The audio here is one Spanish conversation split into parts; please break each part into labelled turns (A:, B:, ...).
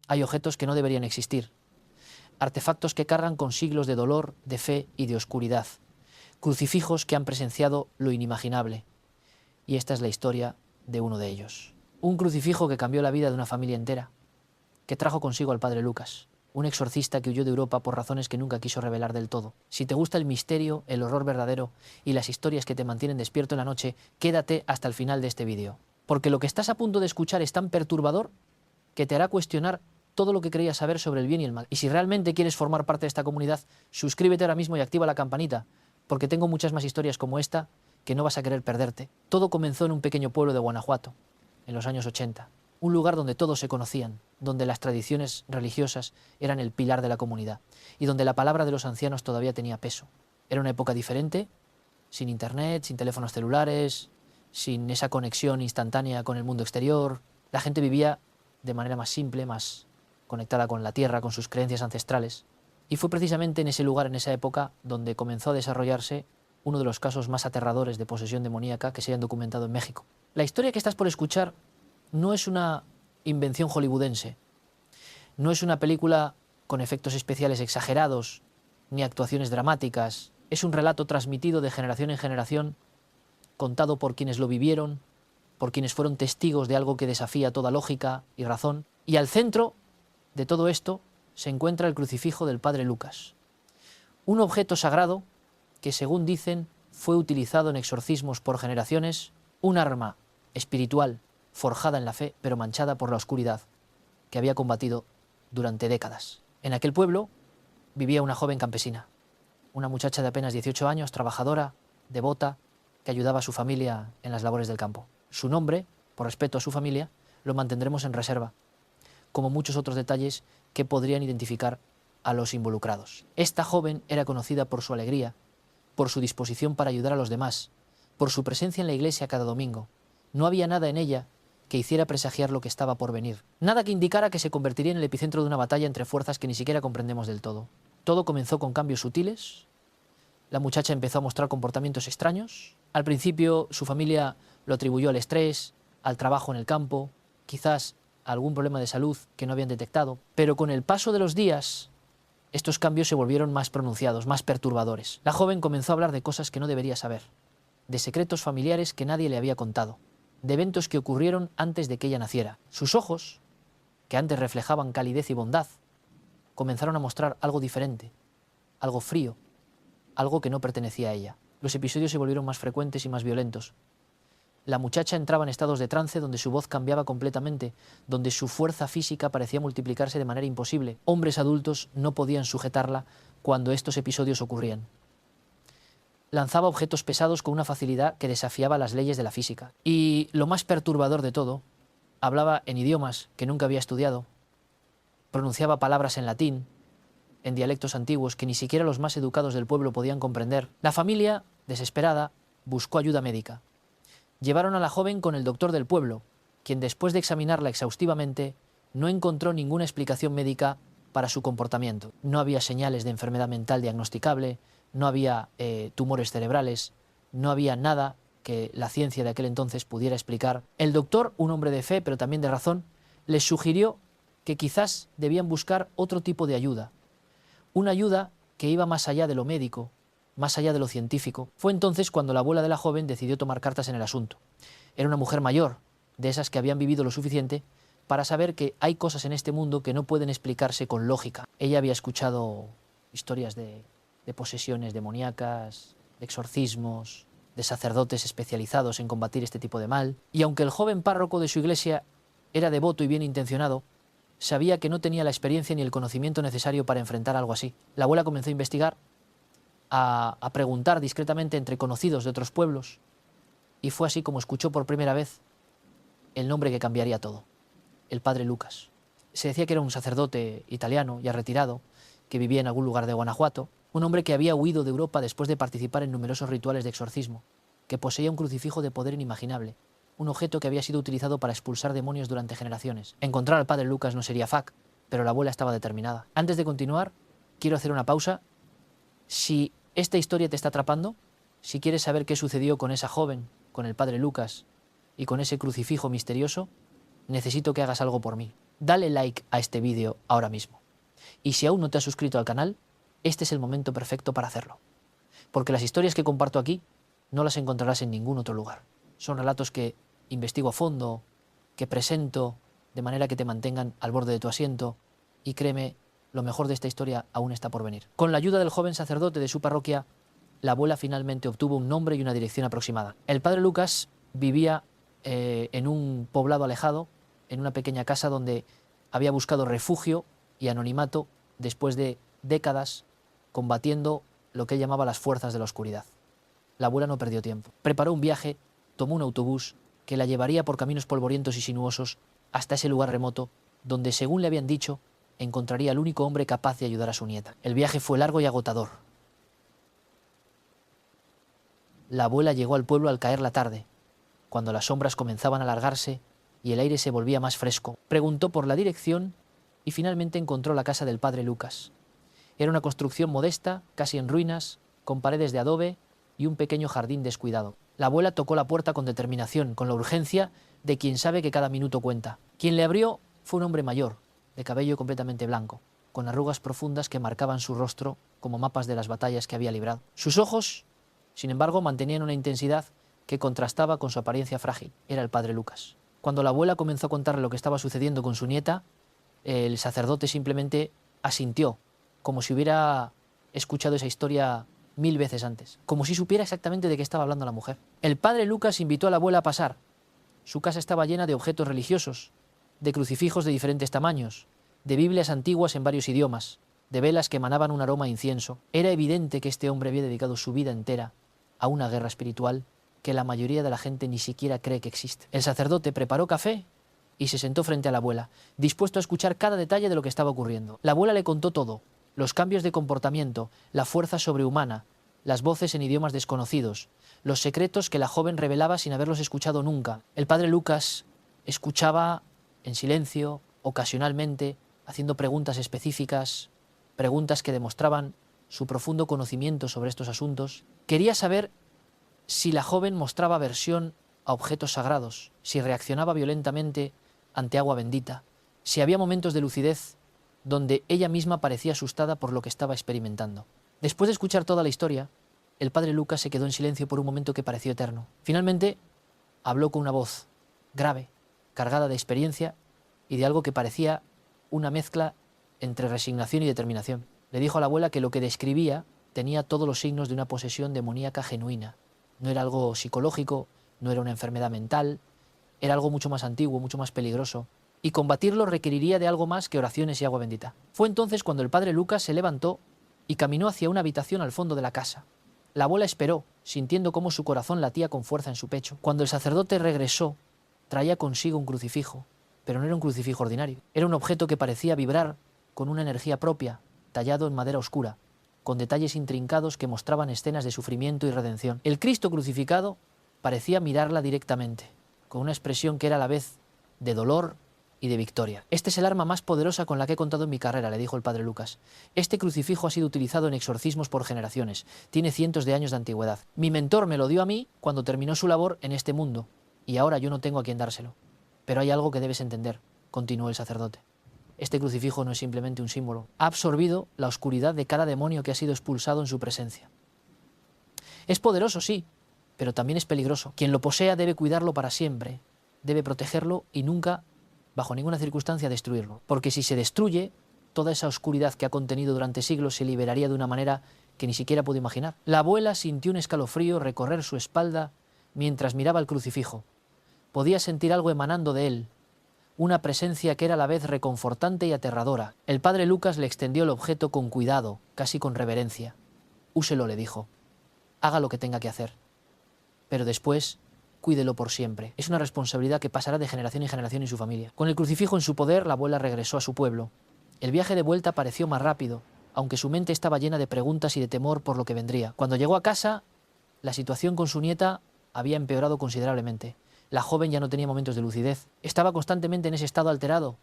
A: Hay objetos que no deberían existir. Artefactos que cargan con siglos de dolor, de fe y de oscuridad. Crucifijos que han presenciado lo inimaginable. Y esta es la historia de uno de ellos. Un crucifijo que cambió la vida de una familia entera, que trajo consigo al padre Lucas, un exorcista que huyó de Europa por razones que nunca quiso revelar del todo. Si te gusta el misterio, el horror verdadero y las historias que te mantienen despierto en la noche, quédate hasta el final de este vídeo. Porque lo que estás a punto de escuchar es tan perturbador que te hará cuestionar todo lo que creías saber sobre el bien y el mal. Y si realmente quieres formar parte de esta comunidad, suscríbete ahora mismo y activa la campanita, porque tengo muchas más historias como esta que no vas a querer perderte. Todo comenzó en un pequeño pueblo de Guanajuato, en los años 80. Un lugar donde todos se conocían, donde las tradiciones religiosas eran el pilar de la comunidad y donde la palabra de los ancianos todavía tenía peso. Era una época diferente, sin internet, sin teléfonos celulares, sin esa conexión instantánea con el mundo exterior. La gente vivía de manera más simple, más conectada con la tierra, con sus creencias ancestrales. Y fue precisamente en ese lugar, en esa época, donde comenzó a desarrollarse uno de los casos más aterradores de posesión demoníaca que se hayan documentado en México. La historia que estás por escuchar no es una invención hollywoodense, no es una película con efectos especiales exagerados ni actuaciones dramáticas, es un relato transmitido de generación en generación, contado por quienes lo vivieron, por quienes fueron testigos de algo que desafía toda lógica y razón, y al centro de todo esto se encuentra el crucifijo del padre Lucas, un objeto sagrado que, según dicen, fue utilizado en exorcismos por generaciones, un arma espiritual forjada en la fe, pero manchada por la oscuridad, que había combatido durante décadas. En aquel pueblo vivía una joven campesina, una muchacha de apenas 18 años, trabajadora, devota, que ayudaba a su familia en las labores del campo. Su nombre, por respeto a su familia, lo mantendremos en reserva, como muchos otros detalles que podrían identificar a los involucrados. Esta joven era conocida por su alegría, por su disposición para ayudar a los demás, por su presencia en la iglesia cada domingo. No había nada en ella que hiciera presagiar lo que estaba por venir. Nada que indicara que se convertiría en el epicentro de una batalla entre fuerzas que ni siquiera comprendemos del todo. Todo comenzó con cambios sutiles. La muchacha empezó a mostrar comportamientos extraños. Al principio su familia lo atribuyó al estrés, al trabajo en el campo, quizás a algún problema de salud que no habían detectado. Pero con el paso de los días, estos cambios se volvieron más pronunciados, más perturbadores. La joven comenzó a hablar de cosas que no debería saber, de secretos familiares que nadie le había contado, de eventos que ocurrieron antes de que ella naciera. Sus ojos, que antes reflejaban calidez y bondad, comenzaron a mostrar algo diferente, algo frío, algo que no pertenecía a ella. Los episodios se volvieron más frecuentes y más violentos. La muchacha entraba en estados de trance donde su voz cambiaba completamente, donde su fuerza física parecía multiplicarse de manera imposible. Hombres adultos no podían sujetarla cuando estos episodios ocurrían. Lanzaba objetos pesados con una facilidad que desafiaba las leyes de la física. Y lo más perturbador de todo, hablaba en idiomas que nunca había estudiado, pronunciaba palabras en latín, en dialectos antiguos que ni siquiera los más educados del pueblo podían comprender. La familia, desesperada, buscó ayuda médica. Llevaron a la joven con el doctor del pueblo, quien después de examinarla exhaustivamente no encontró ninguna explicación médica para su comportamiento. No había señales de enfermedad mental diagnosticable, no había tumores cerebrales, no había nada que la ciencia de aquel entonces pudiera explicar. El doctor, un hombre de fe pero también de razón, les sugirió que quizás debían buscar otro tipo de ayuda, una ayuda que iba más allá de lo médico, más allá de lo científico. Fue entonces cuando la abuela de la joven decidió tomar cartas en el asunto. Era una mujer mayor, de esas que habían vivido lo suficiente para saber que hay cosas en este mundo que no pueden explicarse con lógica. Ella había escuchado historias de posesiones demoníacas, de exorcismos, de sacerdotes especializados en combatir este tipo de mal, y aunque el joven párroco de su iglesia era devoto y bien intencionado, sabía que no tenía la experiencia ni el conocimiento necesario para enfrentar algo así. La abuela comenzó a investigar, a preguntar discretamente entre conocidos de otros pueblos, y fue así como escuchó por primera vez el nombre que cambiaría todo, el padre Lucas. Se decía que era un sacerdote italiano, ya retirado, que vivía en algún lugar de Guanajuato, un hombre que había huido de Europa después de participar en numerosos rituales de exorcismo, que poseía un crucifijo de poder inimaginable, un objeto que había sido utilizado para expulsar demonios durante generaciones. Encontrar al padre Lucas no sería fácil, pero la abuela estaba determinada. Antes de continuar, quiero hacer una pausa. Si esta historia te está atrapando, si quieres saber qué sucedió con esa joven, con el padre Lucas y con ese crucifijo misterioso, necesito que hagas algo por mí. dale like a este vídeo ahora mismo. Y si aún no te has suscrito al canal, este es el momento perfecto para hacerlo. Porque las historias que comparto aquí no las encontrarás en ningún otro lugar. Son relatos que investigo a fondo, que presento de manera que te mantengan al borde de tu asiento, y créeme, lo mejor de esta historia aún está por venir. Con la ayuda del joven sacerdote de su parroquia, la abuela finalmente obtuvo un nombre y una dirección aproximada. El padre Lucas vivía en un poblado alejado, en una pequeña casa donde había buscado refugio y anonimato después de décadas combatiendo lo que él llamaba las fuerzas de la oscuridad. La abuela no perdió tiempo. Preparó un viaje, tomó un autobús que la llevaría por caminos polvorientos y sinuosos hasta ese lugar remoto donde, según le habían dicho, encontraría al único hombre capaz de ayudar a su nieta. El viaje fue largo y agotador. La abuela llegó al pueblo al caer la tarde, cuando las sombras comenzaban a alargarse y el aire se volvía más fresco. Preguntó por la dirección y finalmente encontró la casa del padre Lucas. Era una construcción modesta, casi en ruinas, con paredes de adobe y un pequeño jardín descuidado. La abuela tocó la puerta con determinación, con la urgencia de quien sabe que cada minuto cuenta. Quien le abrió fue un hombre mayor, de cabello completamente blanco, con arrugas profundas que marcaban su rostro como mapas de las batallas que había librado. Sus ojos, sin embargo, mantenían una intensidad que contrastaba con su apariencia frágil. Era el padre Lucas. Cuando la abuela comenzó a contarle lo que estaba sucediendo con su nieta, el sacerdote simplemente asintió, como si hubiera escuchado esa historia 1000 veces antes, como si supiera exactamente de qué estaba hablando la mujer. El padre Lucas invitó a la abuela a pasar. Su casa estaba llena de objetos religiosos, de crucifijos de diferentes tamaños, de Biblias antiguas en varios idiomas, de velas que emanaban un aroma a incienso. Era evidente que este hombre había dedicado su vida entera a una guerra espiritual que la mayoría de la gente ni siquiera cree que existe. El sacerdote preparó café y se sentó frente a la abuela, dispuesto a escuchar cada detalle de lo que estaba ocurriendo. La abuela le contó todo: los cambios de comportamiento, la fuerza sobrehumana, las voces en idiomas desconocidos, los secretos que la joven revelaba sin haberlos escuchado nunca. El padre Lucas escuchaba en silencio, ocasionalmente, haciendo preguntas específicas, preguntas que demostraban su profundo conocimiento sobre estos asuntos. Quería saber si la joven mostraba aversión a objetos sagrados, si reaccionaba violentamente ante agua bendita, si había momentos de lucidez donde ella misma parecía asustada por lo que estaba experimentando. Después de escuchar toda la historia, el padre Lucas se quedó en silencio por un momento que pareció eterno. Finalmente, habló con una voz grave, cargada de experiencia y de algo que parecía una mezcla entre resignación y determinación. Le dijo a la abuela que lo que describía tenía todos los signos de una posesión demoníaca genuina. No era algo psicológico, no era una enfermedad mental, era algo mucho más antiguo, mucho más peligroso, y combatirlo requeriría de algo más que oraciones y agua bendita. Fue entonces cuando el padre Lucas se levantó y caminó hacia una habitación al fondo de la casa. La abuela esperó, sintiendo cómo su corazón latía con fuerza en su pecho. Cuando el sacerdote regresó, traía consigo un crucifijo, pero no era un crucifijo ordinario. Era un objeto que parecía vibrar con una energía propia, tallado en madera oscura, con detalles intrincados que mostraban escenas de sufrimiento y redención. El Cristo crucificado parecía mirarla directamente, con una expresión que era a la vez de dolor y de victoria. Este es el arma más poderosa con la que he contado en mi carrera, le dijo el padre Lucas. Este crucifijo ha sido utilizado en exorcismos por generaciones. Tiene cientos de años de antigüedad. Mi mentor me lo dio a mí cuando terminó su labor en este mundo, y ahora yo no tengo a quien dárselo. Pero hay algo que debes entender, continuó el sacerdote. Este crucifijo no es simplemente un símbolo. Ha absorbido la oscuridad de cada demonio que ha sido expulsado en su presencia. Es poderoso, sí, pero también es peligroso. Quien lo posea debe cuidarlo para siempre, debe protegerlo y nunca, bajo ninguna circunstancia, destruirlo. Porque si se destruye, toda esa oscuridad que ha contenido durante siglos se liberaría de una manera que ni siquiera puedo imaginar. La abuela sintió un escalofrío recorrer su espalda mientras miraba el crucifijo. Podía sentir algo emanando de él, una presencia que era a la vez reconfortante y aterradora. El padre Lucas le extendió el objeto con cuidado, casi con reverencia. Úselo, le dijo. Haga lo que tenga que hacer. Pero después, cuídelo por siempre. Es una responsabilidad que pasará de generación en generación en su familia. Con el crucifijo en su poder, la abuela regresó a su pueblo. El viaje de vuelta pareció más rápido, aunque su mente estaba llena de preguntas y de temor por lo que vendría. Cuando llegó a casa, la situación con su nieta había empeorado considerablemente. La joven ya no tenía momentos de lucidez. Estaba constantemente en ese estado alterado,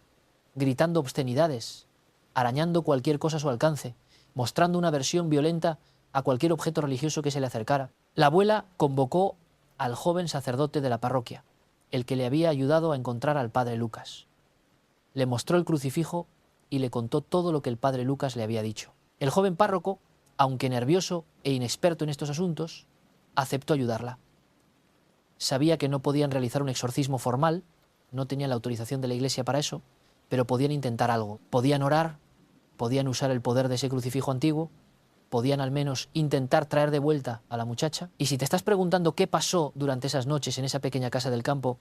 A: gritando obscenidades, arañando cualquier cosa a su alcance, mostrando una aversión violenta a cualquier objeto religioso que se le acercara. La abuela convocó al joven sacerdote de la parroquia, el que le había ayudado a encontrar al padre Lucas. le mostró el crucifijo y le contó todo lo que el padre Lucas le había dicho. El joven párroco, aunque nervioso e inexperto en estos asuntos, aceptó ayudarla. Sabía que no podían realizar un exorcismo formal, no tenían la autorización de la Iglesia para eso, pero podían intentar algo. Podían orar, podían usar el poder de ese crucifijo antiguo, podían al menos intentar traer de vuelta a la muchacha. Y si te estás preguntando qué pasó durante esas noches en esa pequeña casa del campo,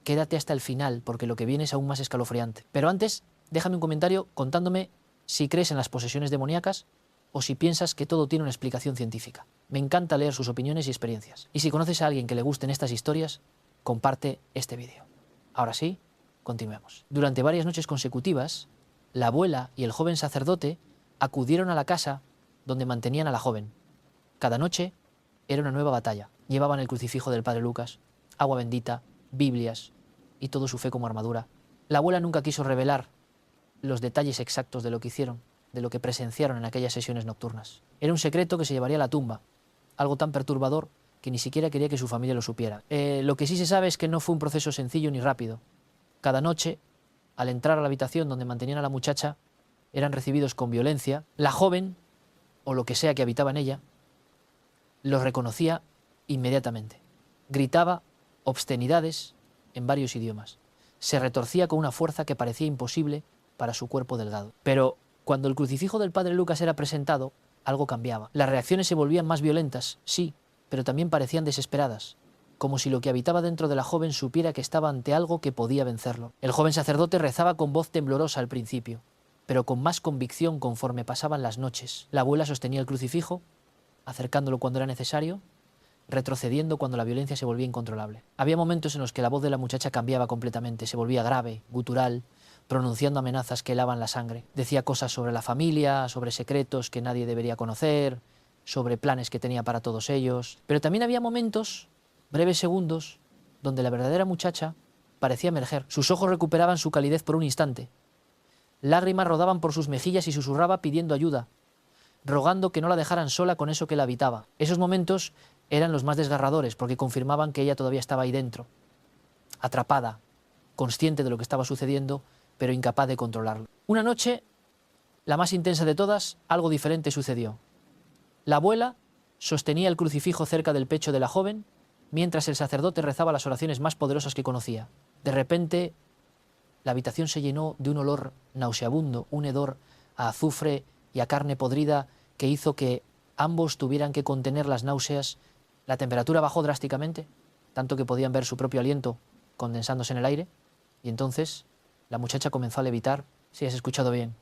A: quédate hasta el final, porque lo que viene es aún más escalofriante. Pero antes, déjame un comentario contándome si crees en las posesiones demoníacas o si piensas que todo tiene una explicación científica. Me encanta leer sus opiniones y experiencias. Y si conoces a alguien que le gusten estas historias, comparte este vídeo. Ahora sí, continuemos. Durante varias noches consecutivas, la abuela y el joven sacerdote acudieron a la casa donde mantenían a la joven. Cada noche era una nueva batalla. Llevaban el crucifijo del padre Lucas, agua bendita, Biblias y todo su fe como armadura. La abuela nunca quiso revelar los detalles exactos de lo que hicieron, de lo que presenciaron en aquellas sesiones nocturnas. Era un secreto que se llevaría a la tumba, algo tan perturbador que ni siquiera quería que su familia lo supiera. Lo que sí se sabe es que no fue un proceso sencillo ni rápido. Cada noche, al entrar a la habitación donde mantenían a la muchacha, eran recibidos con violencia. La joven, o lo que sea que habitaba en ella, los reconocía inmediatamente. Gritaba obscenidades en varios idiomas. Se retorcía con una fuerza que parecía imposible para su cuerpo delgado. Pero cuando el crucifijo del padre Lucas era presentado, algo cambiaba. Las reacciones se volvían más violentas, sí, pero también parecían desesperadas, como si lo que habitaba dentro de la joven supiera que estaba ante algo que podía vencerlo. El joven sacerdote rezaba con voz temblorosa al principio, pero con más convicción conforme pasaban las noches. La abuela sostenía el crucifijo, acercándolo cuando era necesario, retrocediendo cuando la violencia se volvía incontrolable. Había momentos en los que la voz de la muchacha cambiaba completamente, se volvía grave, gutural, pronunciando amenazas que helaban la sangre. Decía cosas sobre la familia, sobre secretos que nadie debería conocer, sobre planes que tenía para todos ellos. Pero también había momentos, breves segundos, donde la verdadera muchacha parecía emerger. Sus ojos recuperaban su calidez por un instante. Lágrimas rodaban por sus mejillas y susurraba pidiendo ayuda, rogando que no la dejaran sola con eso que la habitaba. Esos momentos eran los más desgarradores porque confirmaban que ella todavía estaba ahí dentro, atrapada, consciente de lo que estaba sucediendo, pero incapaz de controlarlo. Una noche, la más intensa de todas, algo diferente sucedió. La abuela sostenía el crucifijo cerca del pecho de la joven, mientras el sacerdote rezaba las oraciones más poderosas que conocía. De repente, la habitación se llenó de un olor nauseabundo, un hedor a azufre y a carne podrida que hizo que ambos tuvieran que contener las náuseas. La temperatura bajó drásticamente, tanto que podían ver su propio aliento condensándose en el aire, y entonces la muchacha comenzó a levitar. Si has escuchado bien.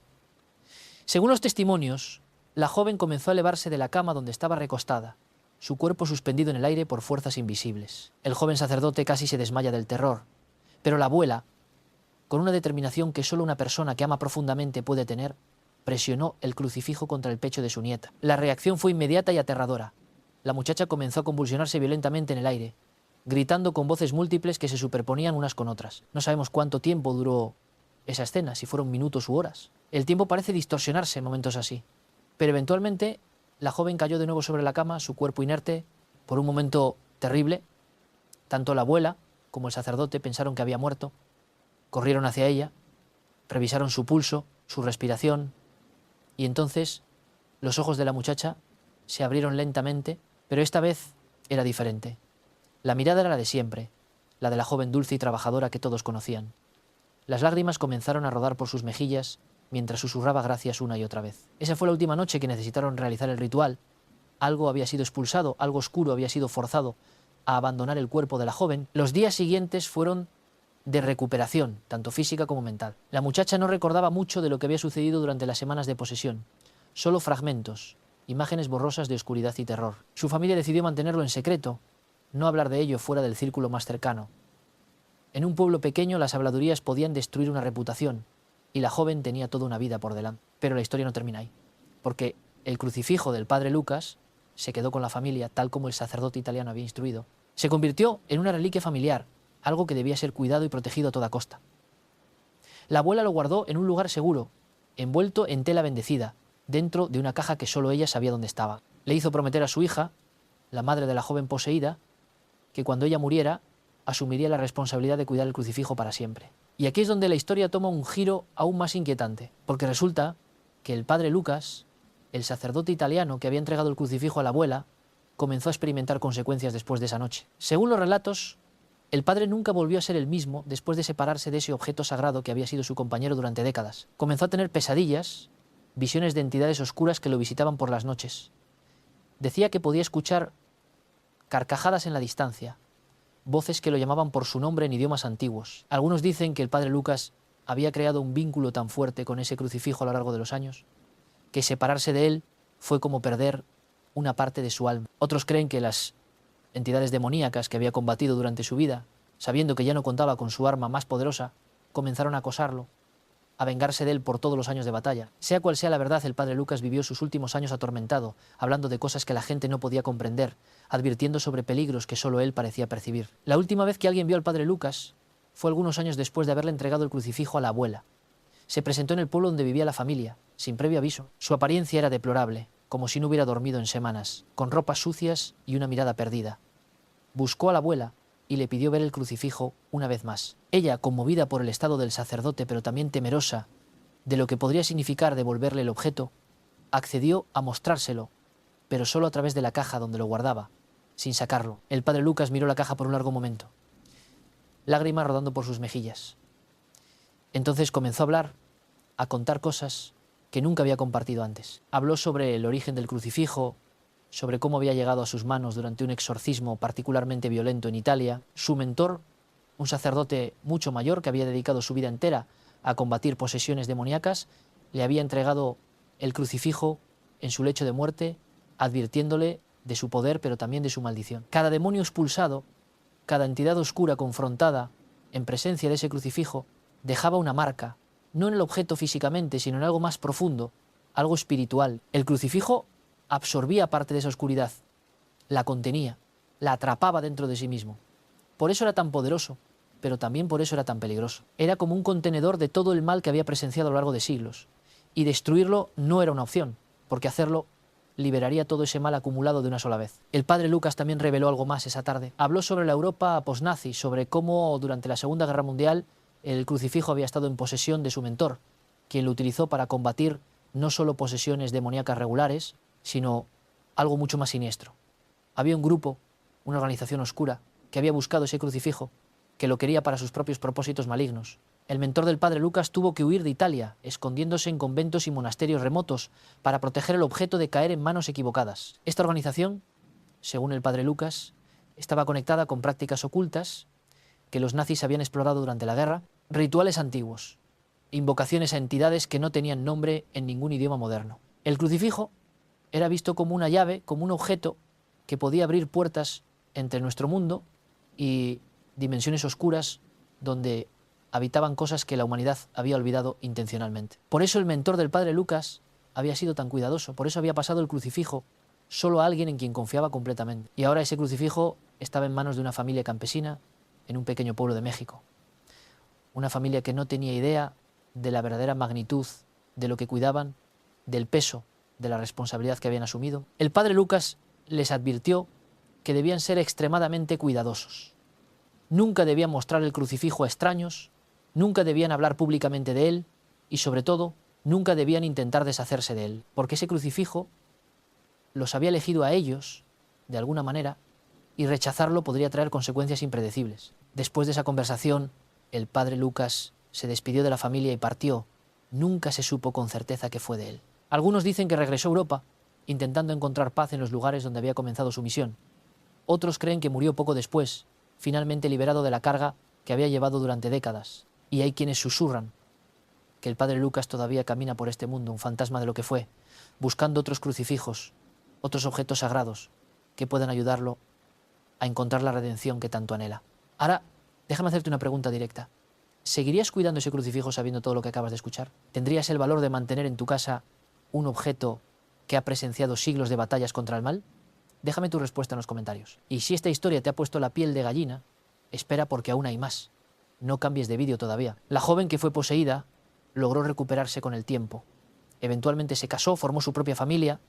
A: Según los testimonios, la joven comenzó a elevarse de la cama donde estaba recostada, su cuerpo suspendido en el aire por fuerzas invisibles. El joven sacerdote casi se desmaya del terror, pero la abuela, con una determinación que solo una persona que ama profundamente puede tener, presionó el crucifijo contra el pecho de su nieta. La reacción fue inmediata y aterradora. La muchacha comenzó a convulsionarse violentamente en el aire, gritando con voces múltiples que se superponían unas con otras. No sabemos cuánto tiempo duró esa escena, si fueron minutos u horas. El tiempo parece distorsionarse en momentos así, pero eventualmente la joven cayó de nuevo sobre la cama, su cuerpo inerte. Por un momento terrible, tanto la abuela como el sacerdote pensaron que había muerto. Corrieron hacia ella, revisaron su pulso, su respiración, y entonces los ojos de la muchacha se abrieron lentamente, pero esta vez era diferente. La mirada era la de siempre, la de la joven dulce y trabajadora que todos conocían. Las lágrimas comenzaron a rodar por sus mejillas mientras susurraba gracias una y otra vez. Esa fue la última noche que necesitaron realizar el ritual. Algo había sido expulsado, algo oscuro había sido forzado a abandonar el cuerpo de la joven. Los días siguientes fueron de recuperación, tanto física como mental. La muchacha no recordaba mucho de lo que había sucedido durante las semanas de posesión, solo fragmentos, imágenes borrosas de oscuridad y terror. Su familia decidió mantenerlo en secreto, no hablar de ello fuera del círculo más cercano. En un pueblo pequeño las habladurías podían destruir una reputación, y la joven tenía toda una vida por delante. Pero la historia no termina ahí, porque el crucifijo del padre Lucas se quedó con la familia, tal como el sacerdote italiano había instruido. Se convirtió en una reliquia familiar, algo que debía ser cuidado y protegido a toda costa. La abuela lo guardó en un lugar seguro, envuelto en tela bendecida, dentro de una caja que solo ella sabía dónde estaba. Le hizo prometer a su hija, la madre de la joven poseída, que cuando ella muriera, asumiría la responsabilidad de cuidar el crucifijo para siempre. Y aquí es donde la historia toma un giro aún más inquietante, porque resulta que el padre Lucas, el sacerdote italiano que había entregado el crucifijo a la abuela, comenzó a experimentar consecuencias después de esa noche. Según los relatos, el padre nunca volvió a ser el mismo después de separarse de ese objeto sagrado que había sido su compañero durante décadas. Comenzó a tener pesadillas, visiones de entidades oscuras que lo visitaban por las noches. Decía que podía escuchar carcajadas en la distancia, voces que lo llamaban por su nombre en idiomas antiguos. Algunos dicen que el padre Lucas había creado un vínculo tan fuerte con ese crucifijo a lo largo de los años, que separarse de él fue como perder una parte de su alma. Otros creen que las entidades demoníacas que había combatido durante su vida, sabiendo que ya no contaba con su arma más poderosa, comenzaron a acosarlo, a vengarse de él por todos los años de batalla. Sea cual sea la verdad, el padre Lucas vivió sus últimos años atormentado, hablando de cosas que la gente no podía comprender, advirtiendo sobre peligros que solo él parecía percibir. La última vez que alguien vio al padre Lucas fue algunos años después de haberle entregado el crucifijo a la abuela. Se presentó en el pueblo donde vivía la familia, sin previo aviso. Su apariencia era deplorable, como si no hubiera dormido en semanas, con ropas sucias y una mirada perdida. Buscó a la abuela y le pidió ver el crucifijo una vez más. Ella, conmovida por el estado del sacerdote, pero también temerosa de lo que podría significar devolverle el objeto, accedió a mostrárselo, pero solo a través de la caja donde lo guardaba, sin sacarlo. El padre Lucas miró la caja por un largo momento, lágrimas rodando por sus mejillas. Entonces comenzó a hablar, a contar cosas que nunca había compartido antes. Habló sobre el origen del crucifijo, sobre cómo había llegado a sus manos durante un exorcismo particularmente violento en Italia. Su mentor, un sacerdote mucho mayor que había dedicado su vida entera a combatir posesiones demoníacas, le había entregado el crucifijo en su lecho de muerte, advirtiéndole de su poder, pero también de su maldición. Cada demonio expulsado, cada entidad oscura confrontada en presencia de ese crucifijo, dejaba una marca, no en el objeto físicamente, sino en algo más profundo, algo espiritual. El crucifijo absorbía parte de esa oscuridad, la contenía, la atrapaba dentro de sí mismo. Por eso era tan poderoso, pero también por eso era tan peligroso. Era como un contenedor de todo el mal que había presenciado a lo largo de siglos, y destruirlo no era una opción, porque hacerlo liberaría todo ese mal acumulado de una sola vez. El padre Lucas también reveló algo más esa tarde. Habló sobre la Europa posnazi, sobre cómo durante la Segunda Guerra Mundial el crucifijo había estado en posesión de su mentor, quien lo utilizó para combatir no solo posesiones demoníacas regulares, sino algo mucho más siniestro. Había un grupo, una organización oscura, que había buscado ese crucifijo, que lo quería para sus propios propósitos malignos. El mentor del padre Lucas tuvo que huir de Italia, escondiéndose en conventos y monasterios remotos, para proteger el objeto de caer en manos equivocadas. Esta organización, según el padre Lucas, estaba conectada con prácticas ocultas que los nazis habían explorado durante la guerra, rituales antiguos, invocaciones a entidades que no tenían nombre en ningún idioma moderno. El crucifijo era visto como una llave, como un objeto que podía abrir puertas entre nuestro mundo y dimensiones oscuras donde habitaban cosas que la humanidad había olvidado intencionalmente. Por eso el mentor del padre Lucas había sido tan cuidadoso, por eso había pasado el crucifijo solo a alguien en quien confiaba completamente. Y ahora ese crucifijo estaba en manos de una familia campesina en un pequeño pueblo de México. Una familia que no tenía idea de la verdadera magnitud de lo que cuidaban, del peso de la responsabilidad que habían asumido. El padre Lucas les advirtió que debían ser extremadamente cuidadosos. Nunca debían mostrar el crucifijo a extraños, nunca debían hablar públicamente de él y, sobre todo, nunca debían intentar deshacerse de él, porque ese crucifijo los había elegido a ellos, de alguna manera, y rechazarlo podría traer consecuencias impredecibles. Después de esa conversación, el padre Lucas se despidió de la familia y partió. Nunca se supo con certeza qué fue de él. Algunos dicen que regresó a Europa, intentando encontrar paz en los lugares donde había comenzado su misión. Otros creen que murió poco después, finalmente liberado de la carga que había llevado durante décadas. Y hay quienes susurran que el padre Lucas todavía camina por este mundo, un fantasma de lo que fue, buscando otros crucifijos, otros objetos sagrados que puedan ayudarlo a encontrar la redención que tanto anhela. Ahora, déjame hacerte una pregunta directa. ¿Seguirías cuidando ese crucifijo sabiendo todo lo que acabas de escuchar? ¿Tendrías el valor de mantener en tu casa un objeto que ha presenciado siglos de batallas contra el mal? Déjame tu respuesta en los comentarios. Y si esta historia te ha puesto la piel de gallina, espera porque aún hay más. No cambies de vídeo todavía. La joven que fue poseída logró recuperarse con el tiempo. Eventualmente se casó, formó su propia familia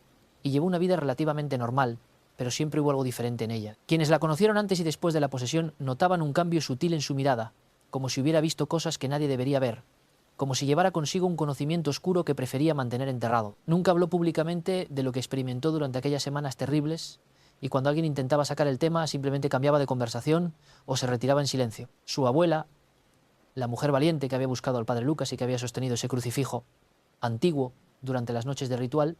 A: y llevó una vida relativamente normal, pero siempre hubo algo diferente en ella. Quienes la conocieron antes y después de la posesión notaban un cambio sutil en su mirada, como si hubiera visto cosas que nadie debería ver, como si llevara consigo un conocimiento oscuro que prefería mantener enterrado. Nunca habló públicamente de lo que experimentó durante aquellas semanas terribles, y cuando alguien intentaba sacar el tema simplemente cambiaba de conversación o se retiraba en silencio. Su abuela, la mujer valiente que había buscado al padre Lucas y que había sostenido ese crucifijo antiguo durante las noches de ritual,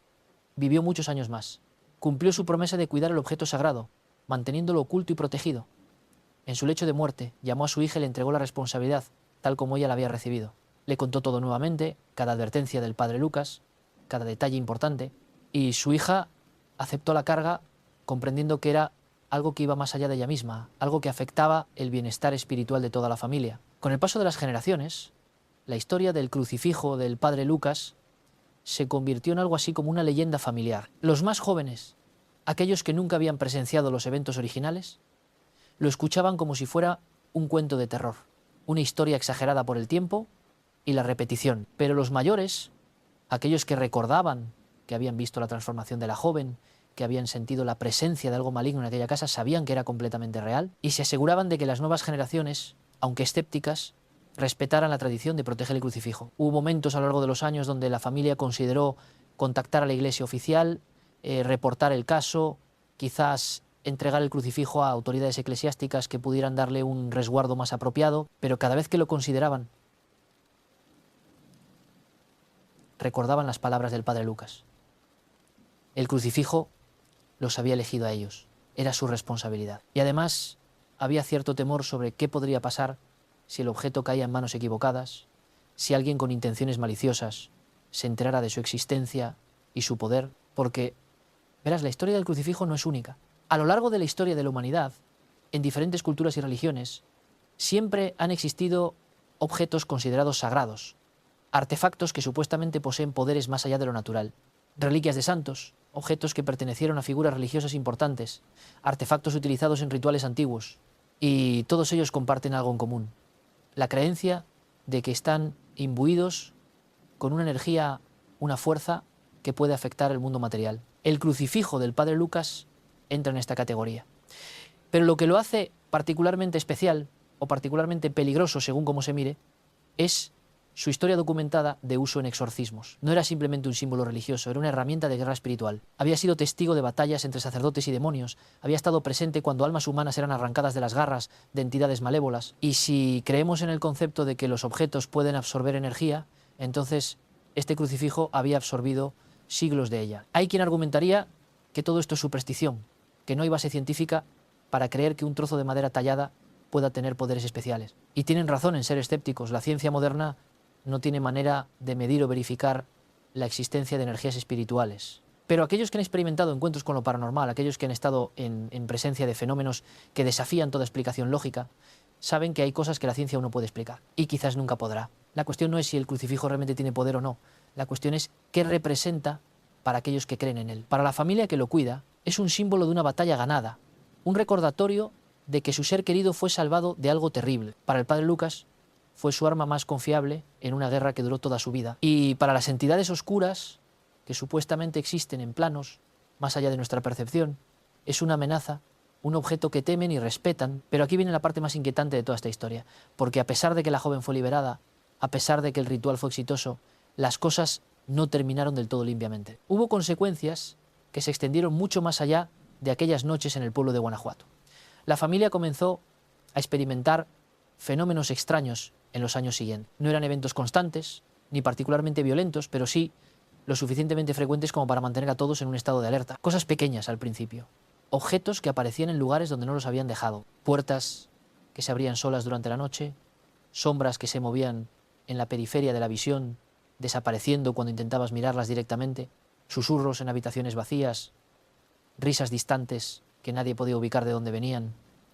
A: vivió muchos años más. Cumplió su promesa de cuidar el objeto sagrado, manteniéndolo oculto y protegido. En su lecho de muerte, llamó a su hija y le entregó la responsabilidad, tal como ella la había recibido. Le contó todo nuevamente, cada advertencia del padre Lucas, cada detalle importante, y su hija aceptó la carga comprendiendo que era algo que iba más allá de ella misma, algo que afectaba el bienestar espiritual de toda la familia. Con el paso de las generaciones, la historia del crucifijo del padre Lucas se convirtió en algo así como una leyenda familiar. Los más jóvenes, aquellos que nunca habían presenciado los eventos originales, lo escuchaban como si fuera un cuento de terror, una historia exagerada por el tiempo y la repetición. Pero los mayores, aquellos que recordaban que habían visto la transformación de la joven, que habían sentido la presencia de algo maligno en aquella casa, sabían que era completamente real y se aseguraban de que las nuevas generaciones, aunque escépticas, respetaran la tradición de proteger el crucifijo. Hubo momentos a lo largo de los años donde la familia consideró contactar a la iglesia oficial, reportar el caso, quizás entregar el crucifijo a autoridades eclesiásticas que pudieran darle un resguardo más apropiado, pero cada vez que lo consideraban, recordaban las palabras del padre Lucas. El crucifijo los había elegido a ellos, era su responsabilidad. Y además había cierto temor sobre qué podría pasar si el objeto caía en manos equivocadas, si alguien con intenciones maliciosas se enterara de su existencia y su poder, porque, verás, la historia del crucifijo no es única. A lo largo de la historia de la humanidad, en diferentes culturas y religiones, siempre han existido objetos considerados sagrados, artefactos que supuestamente poseen poderes más allá de lo natural, reliquias de santos, objetos que pertenecieron a figuras religiosas importantes, artefactos utilizados en rituales antiguos, y todos ellos comparten algo en común: la creencia de que están imbuidos con una energía, una fuerza que puede afectar el mundo material. El crucifijo del padre Lucas entra en esta categoría. Pero lo que lo hace particularmente especial o particularmente peligroso, según cómo se mire, es su historia documentada de uso en exorcismos. No era simplemente un símbolo religioso, era una herramienta de guerra espiritual. Había sido testigo de batallas entre sacerdotes y demonios, había estado presente cuando almas humanas eran arrancadas de las garras de entidades malévolas. Y si creemos en el concepto de que los objetos pueden absorber energía, entonces este crucifijo había absorbido siglos de ella. Hay quien argumentaría que todo esto es superstición, que no hay base científica para creer que un trozo de madera tallada pueda tener poderes especiales. Y tienen razón en ser escépticos. La ciencia moderna no tiene manera de medir o verificar la existencia de energías espirituales. Pero aquellos que han experimentado encuentros con lo paranormal, aquellos que han estado en presencia de fenómenos que desafían toda explicación lógica, saben que hay cosas que la ciencia aún no puede explicar y quizás nunca podrá. La cuestión no es si el crucifijo realmente tiene poder o no, la cuestión es qué representa para aquellos que creen en él. Para la familia que lo cuida, es un símbolo de una batalla ganada, un recordatorio de que su ser querido fue salvado de algo terrible. Para el padre Lucas, fue su arma más confiable en una guerra que duró toda su vida. Y para las entidades oscuras, que supuestamente existen en planos más allá de nuestra percepción, es una amenaza, un objeto que temen y respetan. Pero aquí viene la parte más inquietante de toda esta historia, porque a pesar de que la joven fue liberada, a pesar de que el ritual fue exitoso, las cosas no terminaron del todo limpiamente. Hubo consecuencias que se extendieron mucho más allá de aquellas noches en el pueblo de Guanajuato. La familia comenzó a experimentar fenómenos extraños en los años siguientes. No eran eventos constantes, ni particularmente violentos, pero sí lo suficientemente frecuentes como para mantener a todos en un estado de alerta. Cosas pequeñas al principio. Objetos que aparecían en lugares donde no los habían dejado. Puertas que se abrían solas durante la noche, sombras que se movían en la periferia de la visión, desapareciendo cuando intentabas mirarlas directamente, susurros en habitaciones vacías, risas distantes que nadie podía ubicar de dónde venían.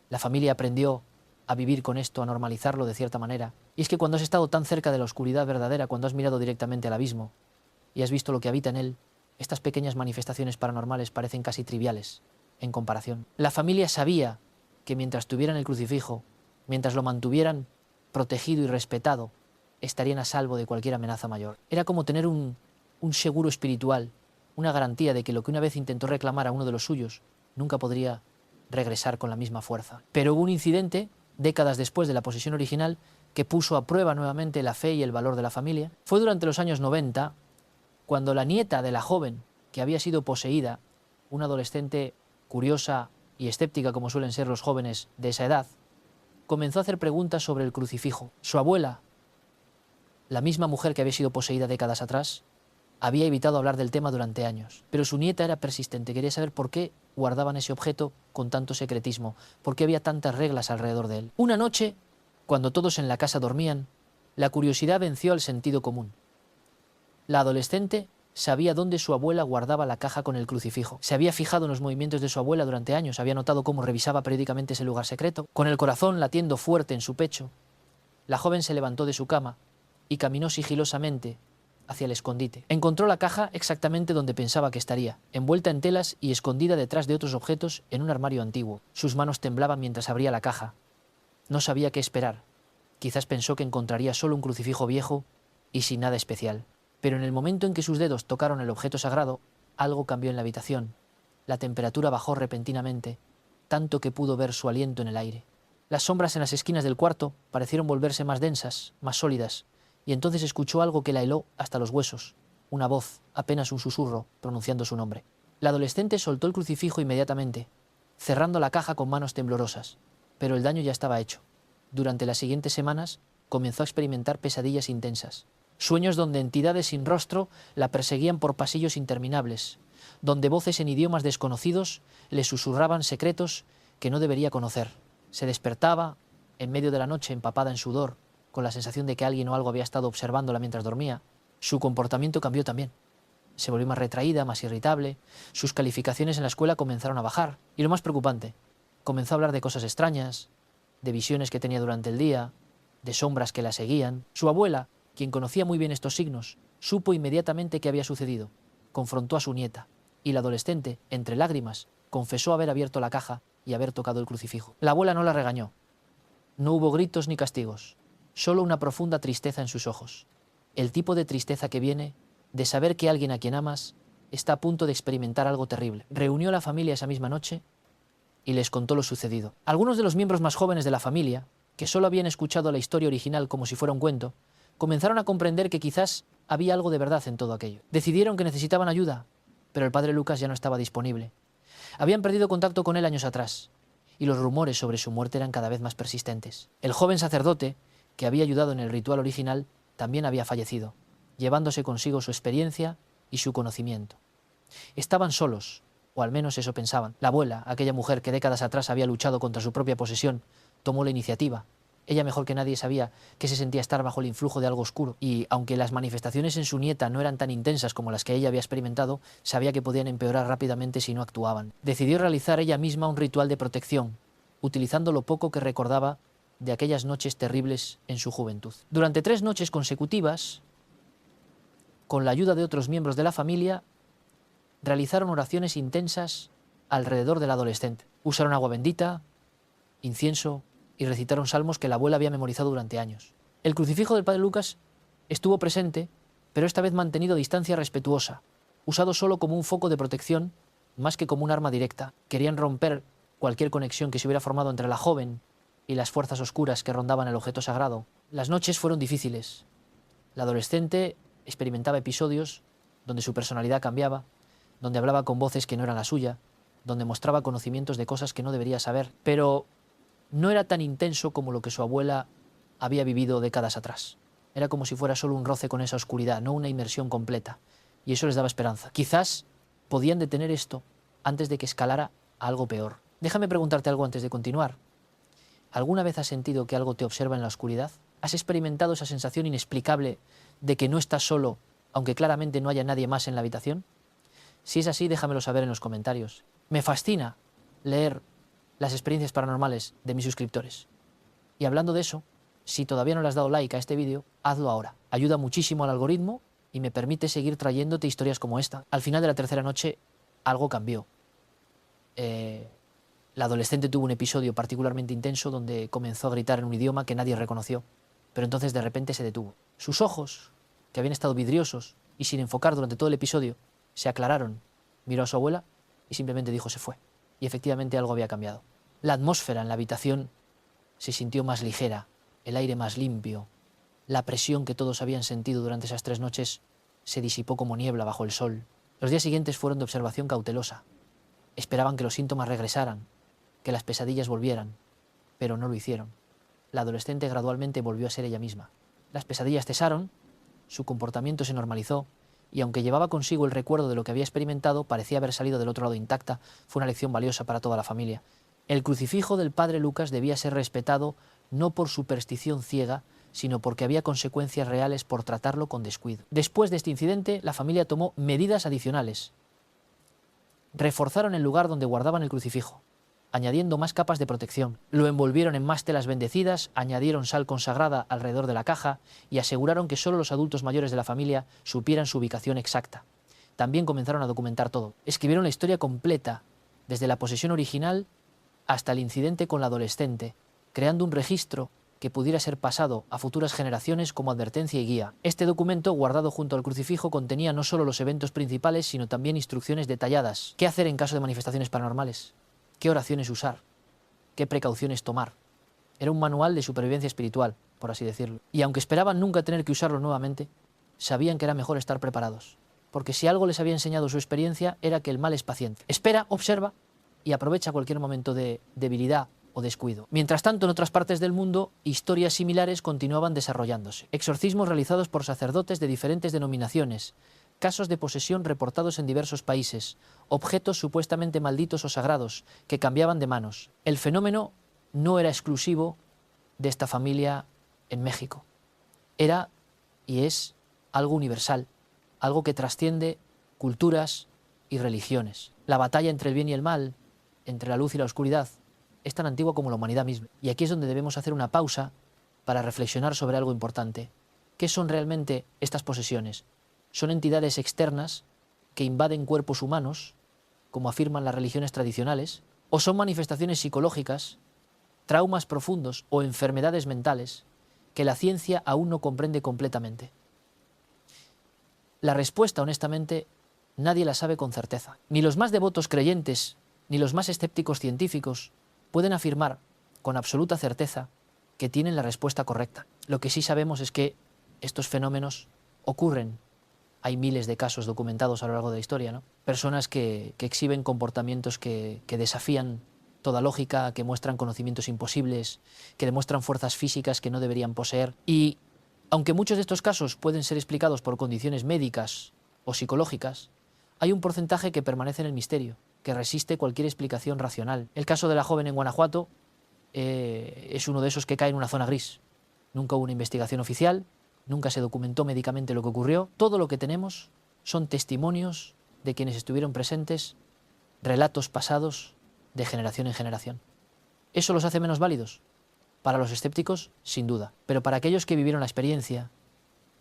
A: La familia aprendió a vivir con esto, a normalizarlo de cierta manera. Y es que cuando has estado tan cerca de la oscuridad verdadera, cuando has mirado directamente al abismo y has visto lo que habita en él, estas pequeñas manifestaciones paranormales parecen casi triviales en comparación. La familia sabía que mientras tuvieran el crucifijo, mientras lo mantuvieran protegido y respetado, estarían a salvo de cualquier amenaza mayor. Era como tener un seguro espiritual, una garantía de que lo que una vez intentó reclamar a uno de los suyos nunca podría regresar con la misma fuerza. Pero hubo un incidente, décadas después de la posesión original, que puso a prueba nuevamente la fe y el valor de la familia. Fue durante los años 90 cuando la nieta de la joven que había sido poseída, una adolescente curiosa y escéptica como suelen ser los jóvenes de esa edad, comenzó a hacer preguntas sobre el crucifijo. Su abuela, la misma mujer que había sido poseída décadas atrás, había evitado hablar del tema durante años, pero su nieta era persistente, quería saber por qué guardaban ese objeto con tanto secretismo, por qué había tantas reglas alrededor de él. Una noche, cuando todos en la casa dormían, la curiosidad venció al sentido común. La adolescente sabía dónde su abuela guardaba la caja con el crucifijo. Se había fijado en los movimientos de su abuela durante años, había notado cómo revisaba periódicamente ese lugar secreto. Con el corazón latiendo fuerte en su pecho, la joven se levantó de su cama y caminó sigilosamente hacia el escondite. Encontró la caja exactamente donde pensaba que estaría, envuelta en telas y escondida detrás de otros objetos en un armario antiguo. Sus manos temblaban mientras abría la caja. No sabía qué esperar. Quizás pensó que encontraría solo un crucifijo viejo y sin nada especial. Pero en el momento en que sus dedos tocaron el objeto sagrado, algo cambió en la habitación. La temperatura bajó repentinamente, tanto que pudo ver su aliento en el aire. Las sombras en las esquinas del cuarto parecieron volverse más densas, más sólidas, y entonces escuchó algo que la heló hasta los huesos, una voz, apenas un susurro, pronunciando su nombre. La adolescente soltó el crucifijo inmediatamente, cerrando la caja con manos temblorosas, pero el daño ya estaba hecho. Durante las siguientes semanas comenzó a experimentar pesadillas intensas, sueños donde entidades sin rostro la perseguían por pasillos interminables, donde voces en idiomas desconocidos le susurraban secretos que no debería conocer. Se despertaba, en medio de la noche empapada en sudor, con la sensación de que alguien o algo había estado observándola mientras dormía. Su comportamiento cambió también. Se volvió más retraída, más irritable, sus calificaciones en la escuela comenzaron a bajar, y lo más preocupante, comenzó a hablar de cosas extrañas, de visiones que tenía durante el día, de sombras que la seguían. Su abuela, quien conocía muy bien estos signos, supo inmediatamente qué había sucedido, confrontó a su nieta, y la adolescente, entre lágrimas, confesó haber abierto la caja y haber tocado el crucifijo. La abuela no la regañó. No hubo gritos ni castigos, solo una profunda tristeza en sus ojos. El tipo de tristeza que viene de saber que alguien a quien amas está a punto de experimentar algo terrible. Reunió a la familia esa misma noche y les contó lo sucedido. Algunos de los miembros más jóvenes de la familia, que solo habían escuchado la historia original como si fuera un cuento, comenzaron a comprender que quizás había algo de verdad en todo aquello. Decidieron que necesitaban ayuda, pero el padre Lucas ya no estaba disponible. Habían perdido contacto con él años atrás, y los rumores sobre su muerte eran cada vez más persistentes. El joven sacerdote, que había ayudado en el ritual original, también había fallecido, llevándose consigo su experiencia y su conocimiento. Estaban solos, o al menos eso pensaban. La abuela, aquella mujer que décadas atrás había luchado contra su propia posesión, tomó la iniciativa. Ella mejor que nadie sabía que se sentía estar bajo el influjo de algo oscuro, y aunque las manifestaciones en su nieta no eran tan intensas como las que ella había experimentado, sabía que podían empeorar rápidamente si no actuaban. Decidió realizar ella misma un ritual de protección, utilizando lo poco que recordaba de aquellas noches terribles en su juventud. Durante 3 noches consecutivas, con la ayuda de otros miembros de la familia, realizaron oraciones intensas alrededor del adolescente. Usaron agua bendita, incienso y recitaron salmos que la abuela había memorizado durante años. El crucifijo del padre Lucas estuvo presente, pero esta vez mantenido a distancia respetuosa, usado solo como un foco de protección más que como un arma directa. Querían romper cualquier conexión que se hubiera formado entre la joven y las fuerzas oscuras que rondaban el objeto sagrado. Las noches fueron difíciles. La adolescente experimentaba episodios donde su personalidad cambiaba, donde hablaba con voces que no eran la suya, donde mostraba conocimientos de cosas que no debería saber, pero no era tan intenso como lo que su abuela había vivido décadas atrás. Era como si fuera solo un roce con esa oscuridad, no una inmersión completa, y eso les daba esperanza. Quizás podían detener esto antes de que escalara a algo peor. Déjame preguntarte algo antes de continuar. ¿Alguna vez has sentido que algo te observa en la oscuridad? ¿Has experimentado esa sensación inexplicable de que no estás solo, aunque claramente no haya nadie más en la habitación? Si es así, déjamelo saber en los comentarios. Me fascina leer las experiencias paranormales de mis suscriptores. Y hablando de eso, si todavía no le has dado like a este vídeo, hazlo ahora. Ayuda muchísimo al algoritmo y me permite seguir trayéndote historias como esta. Al final de la tercera noche, algo cambió. La adolescente tuvo un episodio particularmente intenso donde comenzó a gritar en un idioma que nadie reconoció, pero entonces de repente se detuvo. Sus ojos, que habían estado vidriosos y sin enfocar durante todo el episodio, se aclararon, miró a su abuela y simplemente dijo se fue. Y efectivamente algo había cambiado. La atmósfera en la habitación se sintió más ligera, el aire más limpio, la presión que todos habían sentido durante esas 3 noches se disipó como niebla bajo el sol. Los días siguientes fueron de observación cautelosa. Esperaban que los síntomas regresaran, que las pesadillas volvieran, pero no lo hicieron. La adolescente gradualmente volvió a ser ella misma. Las pesadillas cesaron, su comportamiento se normalizó, y aunque llevaba consigo el recuerdo de lo que había experimentado, parecía haber salido del otro lado intacta. Fue una lección valiosa para toda la familia. El crucifijo del padre Lucas debía ser respetado no por superstición ciega, sino porque había consecuencias reales por tratarlo con descuido. Después de este incidente, la familia tomó medidas adicionales. Reforzaron el lugar donde guardaban el crucifijo, añadiendo más capas de protección. Lo envolvieron en más telas bendecidas, añadieron sal consagrada alrededor de la caja y aseguraron que solo los adultos mayores de la familia supieran su ubicación exacta. También comenzaron a documentar todo. Escribieron la historia completa, desde la posesión original hasta el incidente con la adolescente, creando un registro que pudiera ser pasado a futuras generaciones como advertencia y guía. Este documento, guardado junto al crucifijo, contenía no solo los eventos principales, sino también instrucciones detalladas. ¿Qué hacer en caso de manifestaciones paranormales? ¿Qué oraciones usar? ¿Qué precauciones tomar? Era un manual de supervivencia espiritual, por así decirlo. Y aunque esperaban nunca tener que usarlo nuevamente, sabían que era mejor estar preparados. Porque si algo les había enseñado su experiencia era que el mal es paciente. Espera, observa y aprovecha cualquier momento de debilidad o descuido. Mientras tanto, en otras partes del mundo, historias similares continuaban desarrollándose. Exorcismos realizados por sacerdotes de diferentes denominaciones, casos de posesión reportados en diversos países, objetos supuestamente malditos o sagrados que cambiaban de manos. El fenómeno no era exclusivo de esta familia en México. Era y es algo universal, algo que trasciende culturas y religiones. La batalla entre el bien y el mal, entre la luz y la oscuridad, es tan antigua como la humanidad misma. Y aquí es donde debemos hacer una pausa para reflexionar sobre algo importante. ¿Qué son realmente estas posesiones? ¿Son entidades externas que invaden cuerpos humanos, como afirman las religiones tradicionales? ¿O son manifestaciones psicológicas, traumas profundos o enfermedades mentales que la ciencia aún no comprende completamente? La respuesta, honestamente, nadie la sabe con certeza. Ni los más devotos creyentes, ni los más escépticos científicos pueden afirmar con absoluta certeza que tienen la respuesta correcta. Lo que sí sabemos es que estos fenómenos ocurren. Hay miles de casos documentados a lo largo de la historia, ¿no? Personas que exhiben comportamientos que desafían toda lógica, que muestran conocimientos imposibles, que demuestran fuerzas físicas que no deberían poseer. Y aunque muchos de estos casos pueden ser explicados por condiciones médicas o psicológicas, hay un porcentaje que permanece en el misterio, que resiste cualquier explicación racional. El caso de la joven en Guanajuato es uno de esos que cae en una zona gris. Nunca hubo una investigación oficial, nunca se documentó médicamente lo que ocurrió. Todo lo que tenemos son testimonios de quienes estuvieron presentes, relatos pasados de generación en generación. ¿Eso los hace menos válidos? Para los escépticos, sin duda. Pero para aquellos que vivieron la experiencia,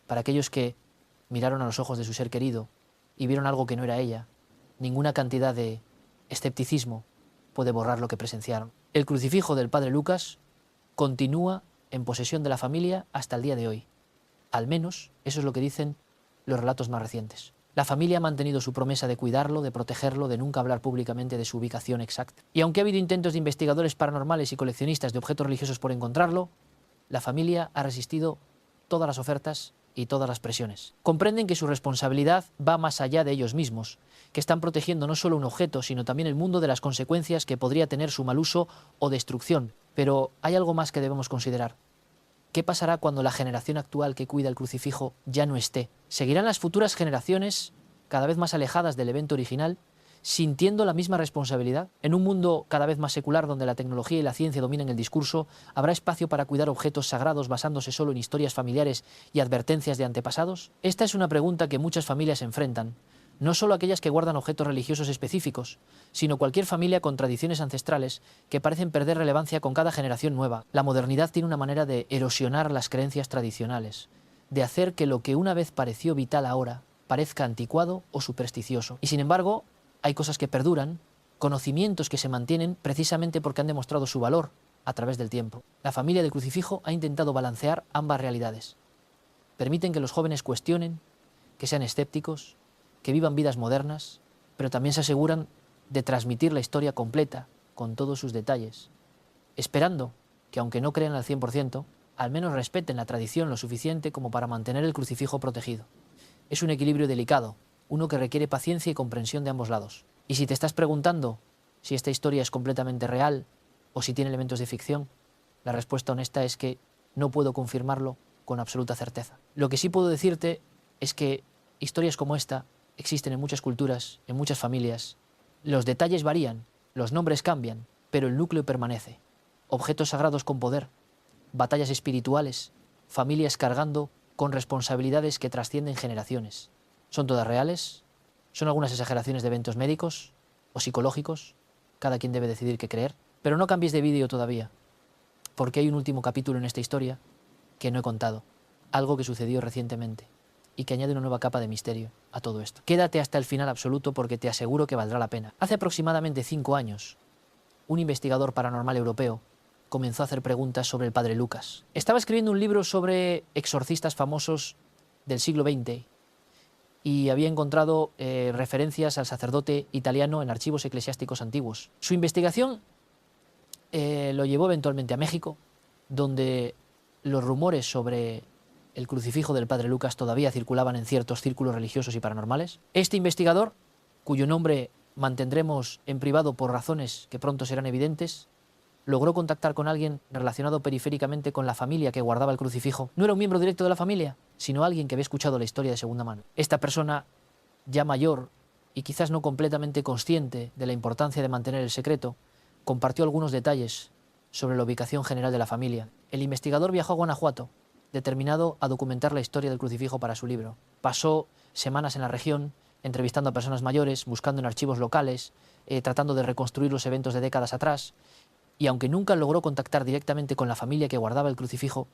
A: para aquellos que miraron a los ojos de su ser querido y vieron algo que no era ella, ninguna cantidad de escepticismo puede borrar lo que presenciaron. El crucifijo del padre Lucas continúa en posesión de la familia hasta el día de hoy. Al menos eso es lo que dicen los relatos más recientes. La familia ha mantenido su promesa de cuidarlo, de protegerlo, de nunca hablar públicamente de su ubicación exacta. Y aunque ha habido intentos de investigadores paranormales y coleccionistas de objetos religiosos por encontrarlo, la familia ha resistido todas las ofertas y todas las presiones. Comprenden que su responsabilidad va más allá de ellos mismos, que están protegiendo no solo un objeto, sino también el mundo de las consecuencias que podría tener su mal uso o destrucción. Pero hay algo más que debemos considerar. ¿Qué pasará cuando la generación actual que cuida el crucifijo ya no esté? ¿Seguirán las futuras generaciones, cada vez más alejadas del evento original, sintiendo la misma responsabilidad? En un mundo cada vez más secular donde la tecnología y la ciencia dominan el discurso, ¿habrá espacio para cuidar objetos sagrados basándose solo en historias familiares y advertencias de antepasados? Esta es una pregunta que muchas familias enfrentan, no solo aquellas que guardan objetos religiosos específicos, sino cualquier familia con tradiciones ancestrales que parecen perder relevancia con cada generación nueva. La modernidad tiene una manera de erosionar las creencias tradicionales, de hacer que lo que una vez pareció vital ahora parezca anticuado o supersticioso. Y sin embargo, hay cosas que perduran, conocimientos que se mantienen precisamente porque han demostrado su valor a través del tiempo. La familia del crucifijo ha intentado balancear ambas realidades. Permiten que los jóvenes cuestionen, que sean escépticos, que vivan vidas modernas, pero también se aseguran de transmitir la historia completa, con todos sus detalles, esperando que, aunque no crean al 100%, al menos respeten la tradición lo suficiente como para mantener el crucifijo protegido. Es un equilibrio delicado, uno que requiere paciencia y comprensión de ambos lados. Y si te estás preguntando si esta historia es completamente real o si tiene elementos de ficción, la respuesta honesta es que no puedo confirmarlo con absoluta certeza. Lo que sí puedo decirte es que historias como esta existen en muchas culturas, en muchas familias. Los detalles varían, los nombres cambian, pero el núcleo permanece. Objetos sagrados con poder, batallas espirituales, familias cargando con responsabilidades que trascienden generaciones. ¿Son todas reales? ¿Son algunas exageraciones de eventos médicos o psicológicos? Cada quien debe decidir qué creer. Pero no cambies de vídeo todavía, porque hay un último capítulo en esta historia que no he contado, algo que sucedió recientemente y que añade una nueva capa de misterio a todo esto. Quédate hasta el final absoluto porque te aseguro que valdrá la pena. Hace aproximadamente 5 años, un investigador paranormal europeo comenzó a hacer preguntas sobre el padre Lucas. Estaba escribiendo un libro sobre exorcistas famosos del siglo XX y había encontrado referencias al sacerdote italiano en archivos eclesiásticos antiguos. Su investigación lo llevó eventualmente a México, donde los rumores sobre el crucifijo del padre Lucas todavía circulaban en ciertos círculos religiosos y paranormales. Este investigador, cuyo nombre mantendremos en privado por razones que pronto serán evidentes, logró contactar con alguien relacionado periféricamente con la familia que guardaba el crucifijo. No era un miembro directo de la familia, sino alguien que había escuchado la historia de segunda mano. Esta persona, ya mayor y quizás no completamente consciente de la importancia de mantener el secreto, compartió algunos detalles sobre la ubicación general de la familia. El investigador viajó a Guanajuato, determinado a documentar la historia del crucifijo para su libro. Pasó semanas en la región, entrevistando a personas mayores, buscando en archivos locales, tratando de reconstruir los eventos de décadas atrás, y aunque nunca logró contactar directamente con la familia que guardaba el crucifijo,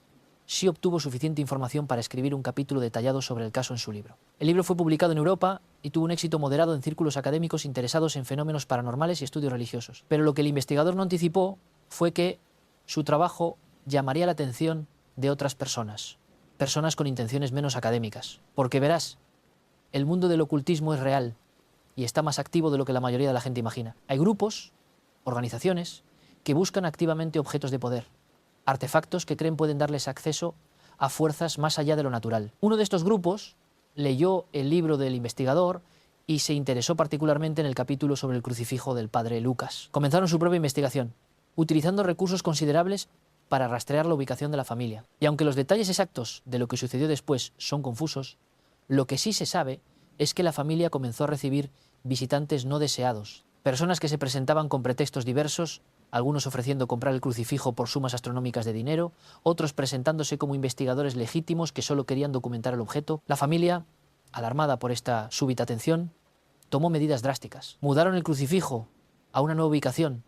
A: sí obtuvo suficiente información para escribir un capítulo detallado sobre el caso en su libro. El libro fue publicado en Europa y tuvo un éxito moderado en círculos académicos interesados en fenómenos paranormales y estudios religiosos. Pero lo que el investigador no anticipó fue que su trabajo llamaría la atención de otras personas con intenciones menos académicas. Porque verás, el mundo del ocultismo es real y está más activo de lo que la mayoría de la gente imagina. Hay grupos, organizaciones, que buscan activamente objetos de poder, artefactos que creen pueden darles acceso a fuerzas más allá de lo natural. Uno de estos grupos leyó el libro del investigador y se interesó particularmente en el capítulo sobre el crucifijo del padre Lucas. Comenzaron su propia investigación, utilizando recursos considerables para rastrear la ubicación de la familia. Y aunque los detalles exactos de lo que sucedió después son confusos, lo que sí se sabe es que la familia comenzó a recibir visitantes no deseados, personas que se presentaban con pretextos diversos, algunos ofreciendo comprar el crucifijo por sumas astronómicas de dinero, otros presentándose como investigadores legítimos que solo querían documentar el objeto. La familia, alarmada por esta súbita atención, tomó medidas drásticas. Mudaron el crucifijo a una nueva ubicación,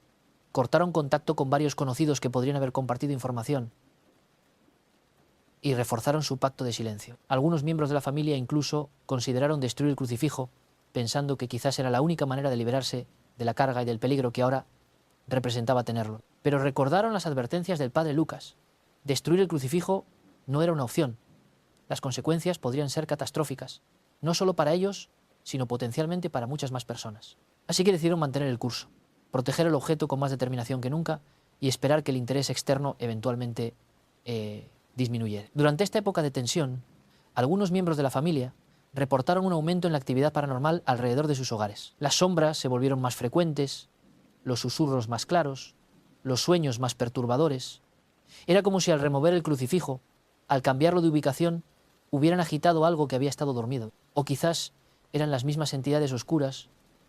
A: cortaron contacto con varios conocidos que podrían haber compartido información y reforzaron su pacto de silencio. Algunos miembros de la familia incluso consideraron destruir el crucifijo, pensando que quizás era la única manera de liberarse de la carga y del peligro que ahora representaba tenerlo. Pero recordaron las advertencias del padre Lucas. Destruir el crucifijo no era una opción. Las consecuencias podrían ser catastróficas, no solo para ellos, sino potencialmente para muchas más personas. Así que decidieron mantener el curso, proteger el objeto con más determinación que nunca y esperar que el interés externo eventualmente disminuyera. Durante esta época de tensión, algunos miembros de la familia reportaron un aumento en la actividad paranormal alrededor de sus hogares. Las sombras se volvieron más frecuentes, los susurros más claros, los sueños más perturbadores. Era como si al remover el crucifijo, al cambiarlo de ubicación, hubieran agitado algo que había estado dormido. O quizás eran las mismas entidades oscuras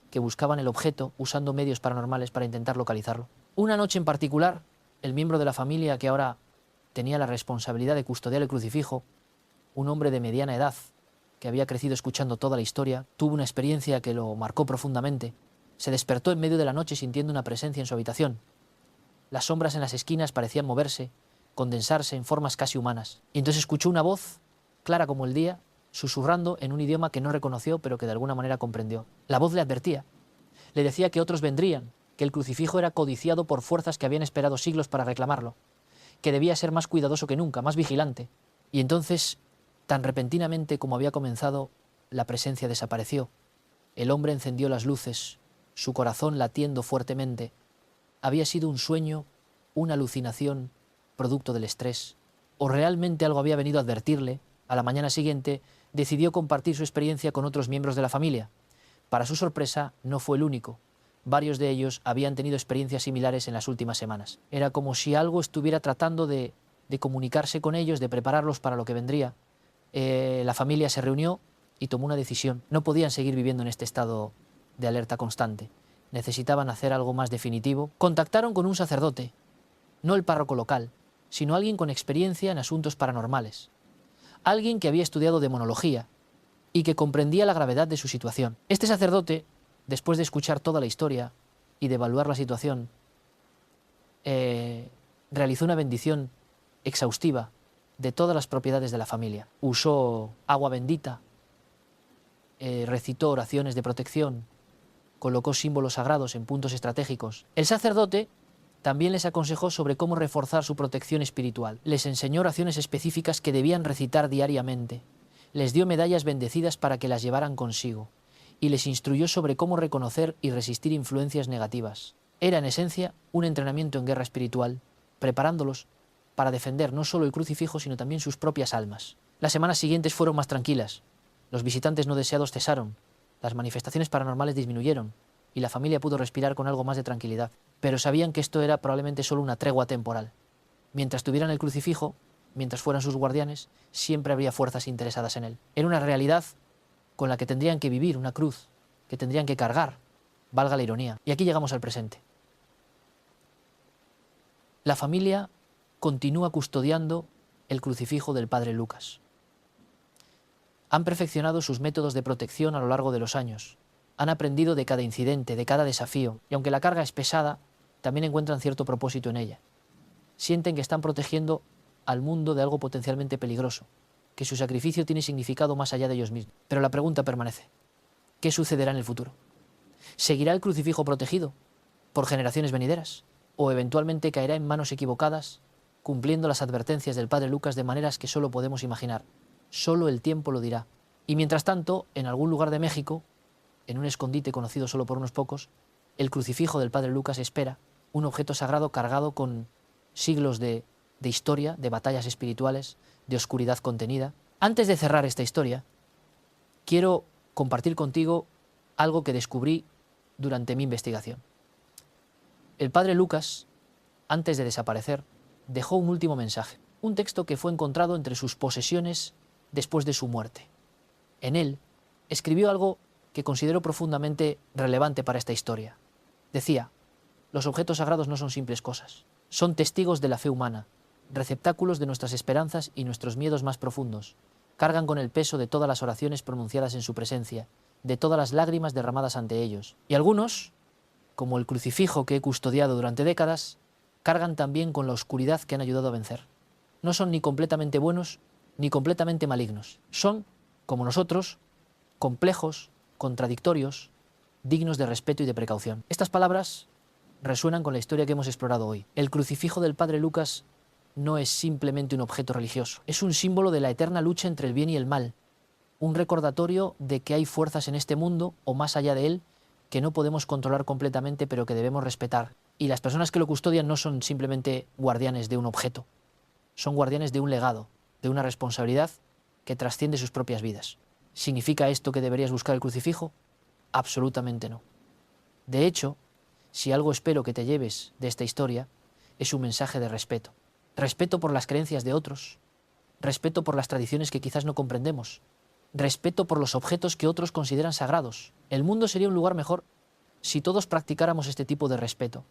A: que buscaban el objeto usando medios paranormales para intentar localizarlo. Una noche en particular, el miembro de la familia que ahora tenía la responsabilidad de custodiar el crucifijo, un hombre de mediana edad, que había crecido escuchando toda la historia, tuvo una experiencia que lo marcó profundamente. Se despertó en medio de la noche sintiendo una presencia en su habitación. Las sombras en las esquinas parecían moverse, condensarse en formas casi humanas. Y entonces escuchó una voz, clara como el día, susurrando en un idioma que no reconoció pero que de alguna manera comprendió. La voz le advertía. Le decía que otros vendrían, que el crucifijo era codiciado por fuerzas que habían esperado siglos para reclamarlo, que debía ser más cuidadoso que nunca, más vigilante. Y entonces, tan repentinamente como había comenzado, la presencia desapareció. El hombre encendió las luces, su corazón latiendo fuertemente. Había sido un sueño, una alucinación, producto del estrés. o realmente algo había venido a advertirle, a la mañana siguiente decidió compartir su experiencia con otros miembros de la familia. Para su sorpresa, no fue el único. Varios de ellos habían tenido experiencias similares en las últimas semanas. Era como si algo estuviera tratando de comunicarse con ellos, de prepararlos para lo que vendría. La familia se reunió y tomó una decisión. No podían seguir viviendo en este estado de alerta constante. Necesitaban hacer algo más definitivo. Contactaron con un sacerdote, no el párroco local, sino alguien con experiencia en asuntos paranormales. Alguien que había estudiado demonología y que comprendía la gravedad de su situación. Este sacerdote, después de escuchar toda la historia y de evaluar la situación, realizó una bendición exhaustiva de todas las propiedades de la familia. Usó agua bendita, recitó oraciones de protección, colocó símbolos sagrados en puntos estratégicos. El sacerdote también les aconsejó sobre cómo reforzar su protección espiritual. Les enseñó oraciones específicas que debían recitar diariamente. Les dio medallas bendecidas para que las llevaran consigo. Y les instruyó sobre cómo reconocer y resistir influencias negativas. Era, en esencia, un entrenamiento en guerra espiritual, preparándolos para defender no solo el crucifijo, sino también sus propias almas. Las semanas siguientes fueron más tranquilas. Los visitantes no deseados cesaron, las manifestaciones paranormales disminuyeron, y la familia pudo respirar con algo más de tranquilidad. Pero sabían que esto era probablemente solo una tregua temporal. Mientras tuvieran el crucifijo, mientras fueran sus guardianes, siempre habría fuerzas interesadas en él. Era una realidad con la que tendrían que vivir, una cruz que tendrían que cargar, valga la ironía. Y aquí llegamos al presente. La familia continúa custodiando el crucifijo del padre Lucas. Han perfeccionado sus métodos de protección a lo largo de los años. Han aprendido de cada incidente, de cada desafío, y aunque la carga es pesada, también encuentran cierto propósito en ella. Sienten que están protegiendo al mundo de algo potencialmente peligroso, que su sacrificio tiene significado más allá de ellos mismos. Pero la pregunta permanece: ¿qué sucederá en el futuro? ¿Seguirá el crucifijo protegido por generaciones venideras? ¿O eventualmente caerá en manos equivocadas, cumpliendo las advertencias del padre Lucas de maneras que solo podemos imaginar? Solo el tiempo lo dirá. Y mientras tanto, en algún lugar de México, en un escondite conocido solo por unos pocos, el crucifijo del padre Lucas espera, un objeto sagrado cargado con siglos de historia, de batallas espirituales, de oscuridad contenida. Antes de cerrar esta historia, quiero compartir contigo algo que descubrí durante mi investigación. El padre Lucas, antes de desaparecer, dejó un último mensaje, un texto que fue encontrado entre sus posesiones después de su muerte. En él escribió algo que considero profundamente relevante para esta historia. Decía: los objetos sagrados no son simples cosas, son testigos de la fe humana, receptáculos de nuestras esperanzas y nuestros miedos más profundos. Cargan con el peso de todas las oraciones pronunciadas en su presencia, de todas las lágrimas derramadas ante ellos. Y algunos, como el crucifijo que he custodiado durante décadas, cargan también con la oscuridad que han ayudado a vencer. No son ni completamente buenos ni completamente malignos. Son, como nosotros, complejos, contradictorios, dignos de respeto y de precaución. Estas palabras resuenan con la historia que hemos explorado hoy. El crucifijo del padre Lucas no es simplemente un objeto religioso, es un símbolo de la eterna lucha entre el bien y el mal, un recordatorio de que hay fuerzas en este mundo, o más allá de él, que no podemos controlar completamente, pero que debemos respetar. Y las personas que lo custodian no son simplemente guardianes de un objeto, son guardianes de un legado, de una responsabilidad que trasciende sus propias vidas. ¿Significa esto que deberías buscar el crucifijo? Absolutamente no. De hecho, si algo espero que te lleves de esta historia, es un mensaje de respeto. Respeto por las creencias de otros, respeto por las tradiciones que quizás no comprendemos, respeto por los objetos que otros consideran sagrados. El mundo sería un lugar mejor si todos practicáramos este tipo de respeto,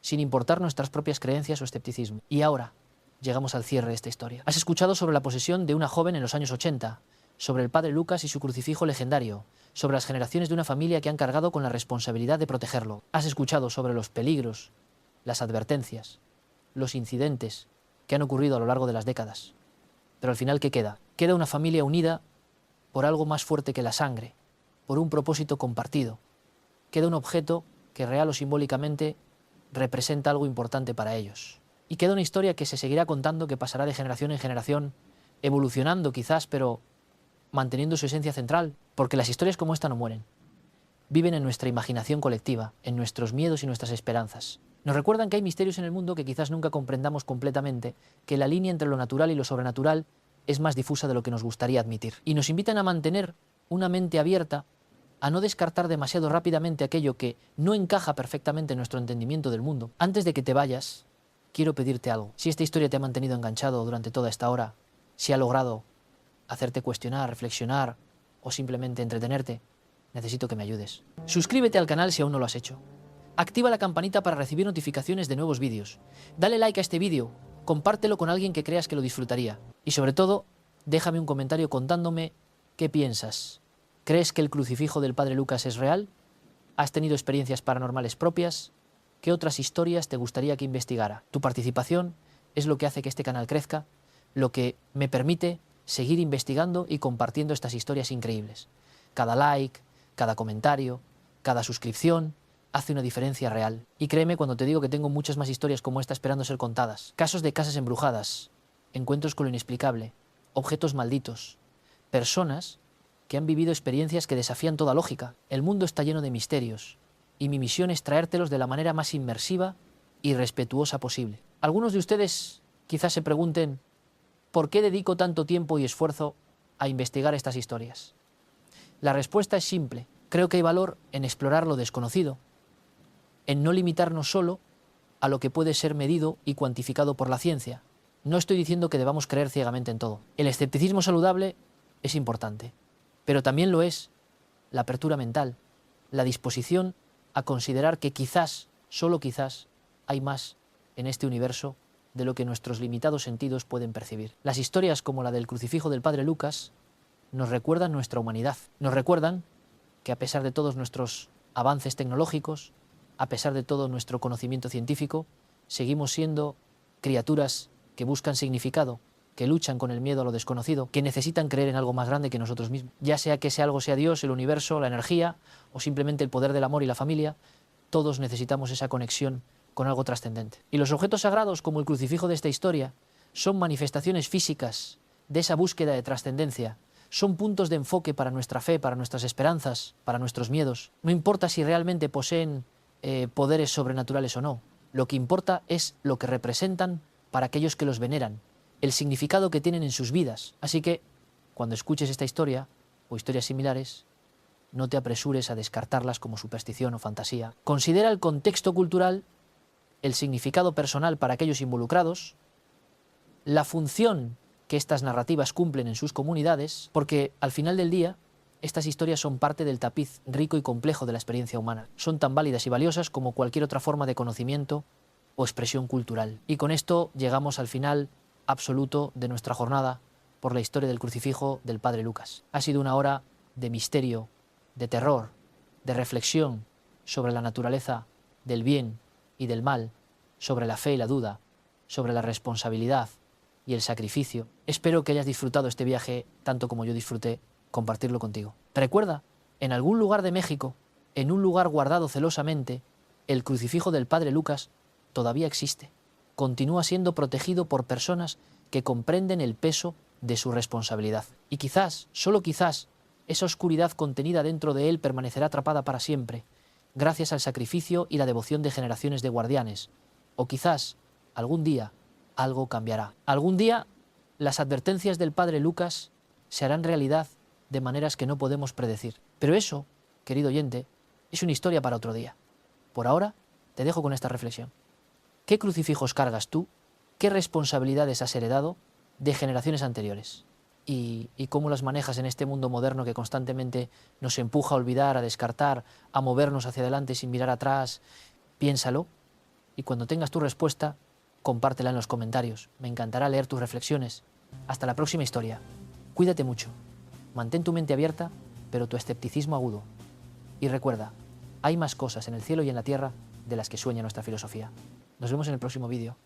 A: sin importar nuestras propias creencias o escepticismo. Y ahora llegamos al cierre de esta historia. Has escuchado sobre la posesión de una joven en los años 80, sobre el padre Lucas y su crucifijo legendario, sobre las generaciones de una familia que han cargado con la responsabilidad de protegerlo. Has escuchado sobre los peligros, las advertencias, los incidentes que han ocurrido a lo largo de las décadas. Pero al final, ¿qué queda? Queda una familia unida por algo más fuerte que la sangre, por un propósito compartido. Queda un objeto que real o simbólicamente representa algo importante para ellos. Y queda una historia que se seguirá contando, que pasará de generación en generación, evolucionando quizás, pero manteniendo su esencia central, porque las historias como esta no mueren. Viven en nuestra imaginación colectiva, en nuestros miedos y nuestras esperanzas. Nos recuerdan que hay misterios en el mundo que quizás nunca comprendamos completamente, que la línea entre lo natural y lo sobrenatural es más difusa de lo que nos gustaría admitir. Y nos invitan a mantener una mente abierta, a no descartar demasiado rápidamente aquello que no encaja perfectamente en nuestro entendimiento del mundo. Antes de que te vayas, quiero pedirte algo. Si esta historia te ha mantenido enganchado durante toda esta hora, si ha logrado hacerte cuestionar, reflexionar o simplemente entretenerte, necesito que me ayudes. Suscríbete al canal si aún no lo has hecho. Activa la campanita para recibir notificaciones de nuevos vídeos. Dale like a este vídeo, compártelo con alguien que creas que lo disfrutaría. Y sobre todo, déjame un comentario contándome qué piensas. ¿Crees que el crucifijo del Padre Lucas es real? ¿Has tenido experiencias paranormales propias? ¿Qué otras historias te gustaría que investigara? Tu participación es lo que hace que este canal crezca, lo que me permite seguir investigando y compartiendo estas historias increíbles. Cada like, cada comentario, cada suscripción hace una diferencia real. Y créeme cuando te digo que tengo muchas más historias como esta esperando ser contadas. Casos de casas embrujadas, encuentros con lo inexplicable, objetos malditos, personas que han vivido experiencias que desafían toda lógica. El mundo está lleno de misterios y mi misión es traértelos de la manera más inmersiva y respetuosa posible. Algunos de ustedes quizás se pregunten ¿por qué dedico tanto tiempo y esfuerzo a investigar estas historias? La respuesta es simple. Creo que hay valor en explorar lo desconocido, en no limitarnos solo a lo que puede ser medido y cuantificado por la ciencia. No estoy diciendo que debamos creer ciegamente en todo. El escepticismo saludable es importante, pero también lo es la apertura mental, la disposición a considerar que quizás, solo quizás, hay más en este universo de lo que nuestros limitados sentidos pueden percibir. Las historias como la del crucifijo del Padre Lucas nos recuerdan nuestra humanidad, nos recuerdan que a pesar de todos nuestros avances tecnológicos, a pesar de todo nuestro conocimiento científico, seguimos siendo criaturas que buscan significado, que luchan con el miedo a lo desconocido, que necesitan creer en algo más grande que nosotros mismos. Ya sea que ese algo sea Dios, el universo, la energía o simplemente el poder del amor y la familia, todos necesitamos esa conexión con algo trascendente. Y los objetos sagrados, como el crucifijo de esta historia, son manifestaciones físicas de esa búsqueda de trascendencia. Son puntos de enfoque para nuestra fe, para nuestras esperanzas, para nuestros miedos. No importa si realmente poseen poderes sobrenaturales o no. Lo que importa es lo que representan para aquellos que los veneran, el significado que tienen en sus vidas. Así que, cuando escuches esta historia o historias similares, no te apresures a descartarlas como superstición o fantasía. Considera el contexto cultural, el significado personal para aquellos involucrados, la función que estas narrativas cumplen en sus comunidades, porque al final del día, estas historias son parte del tapiz rico y complejo de la experiencia humana. Son tan válidas y valiosas como cualquier otra forma de conocimiento o expresión cultural. Y con esto llegamos al final absoluto de nuestra jornada por la historia del crucifijo del Padre Lucas. Ha sido una hora de misterio, de terror, de reflexión sobre la naturaleza del bien y del mal, sobre la fe y la duda, sobre la responsabilidad y el sacrificio. Espero que hayas disfrutado este viaje tanto como yo disfruté compartirlo contigo. Recuerda, en algún lugar de México, en un lugar guardado celosamente, el crucifijo del Padre Lucas todavía existe. Continúa siendo protegido por personas que comprenden el peso de su responsabilidad. Y quizás, solo quizás, esa oscuridad contenida dentro de él permanecerá atrapada para siempre, gracias al sacrificio y la devoción de generaciones de guardianes. O quizás, algún día, algo cambiará. Algún día, las advertencias del Padre Lucas se harán realidad de maneras que no podemos predecir. Pero eso, querido oyente, es una historia para otro día. Por ahora, te dejo con esta reflexión. ¿Qué crucifijos cargas tú? ¿Qué responsabilidades has heredado de generaciones anteriores? ¿Y cómo las manejas en este mundo moderno que constantemente nos empuja a olvidar, a descartar, a movernos hacia adelante sin mirar atrás? Piénsalo y cuando tengas tu respuesta, compártela en los comentarios. Me encantará leer tus reflexiones. Hasta la próxima historia. Cuídate mucho. Mantén tu mente abierta, pero tu escepticismo agudo. Y recuerda, hay más cosas en el cielo y en la tierra de las que sueña nuestra filosofía. Nos vemos en el próximo vídeo.